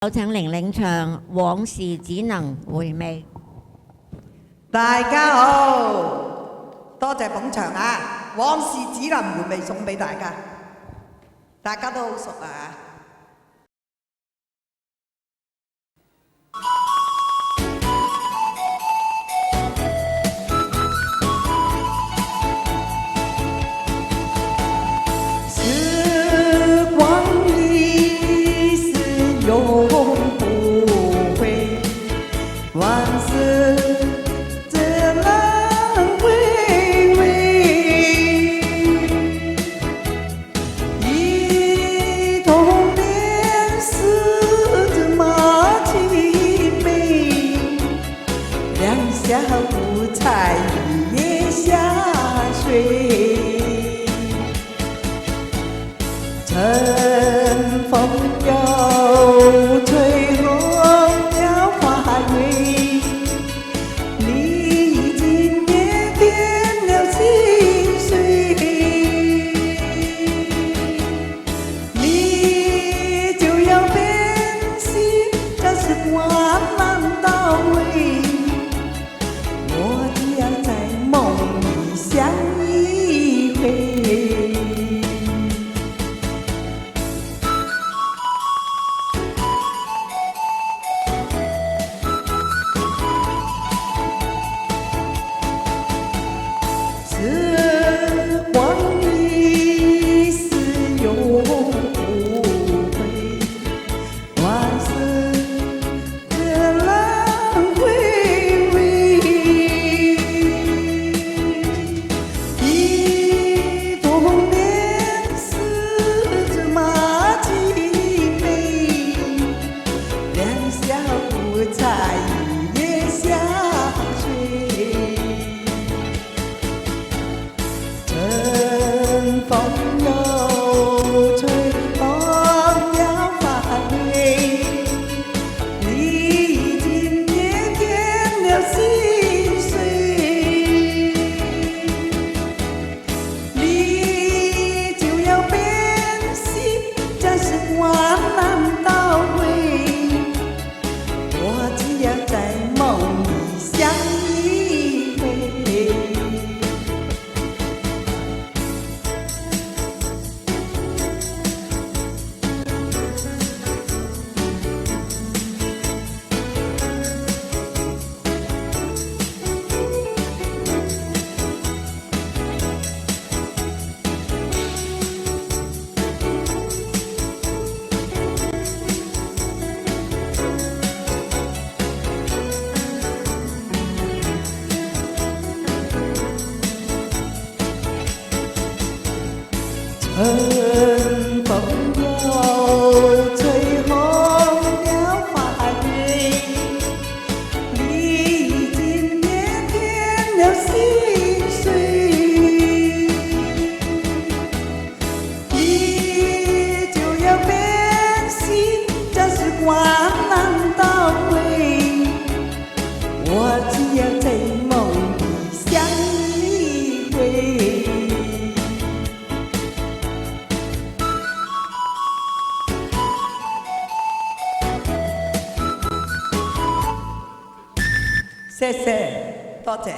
有請玲玲唱《往事只能回味》。大家好，多謝捧場啊！往事只能回味送俾大家，大家都好熟啊！时光一逝永不回，往事只能回味。忆童年时芝麻青梅，两小无猜一夜下睡。晨风又吹落了花蕊，你已经也变了心碎，你就要变心，这时光难到位，我只要在梦里相依一回。时光一逝永不回，往事只能回味。忆童年时芝麻青梅，两小无猜一夜相睡。晨风又吹落了花蕊，你已经也变了心碎，你就要变心，这时光难到位，我只要在梦里相依一回。晨风又吹红了花蕊，你已经也变了心碎，你就要变心，这时光难到位，我只要在梦里相依一回。谢谢，多謝。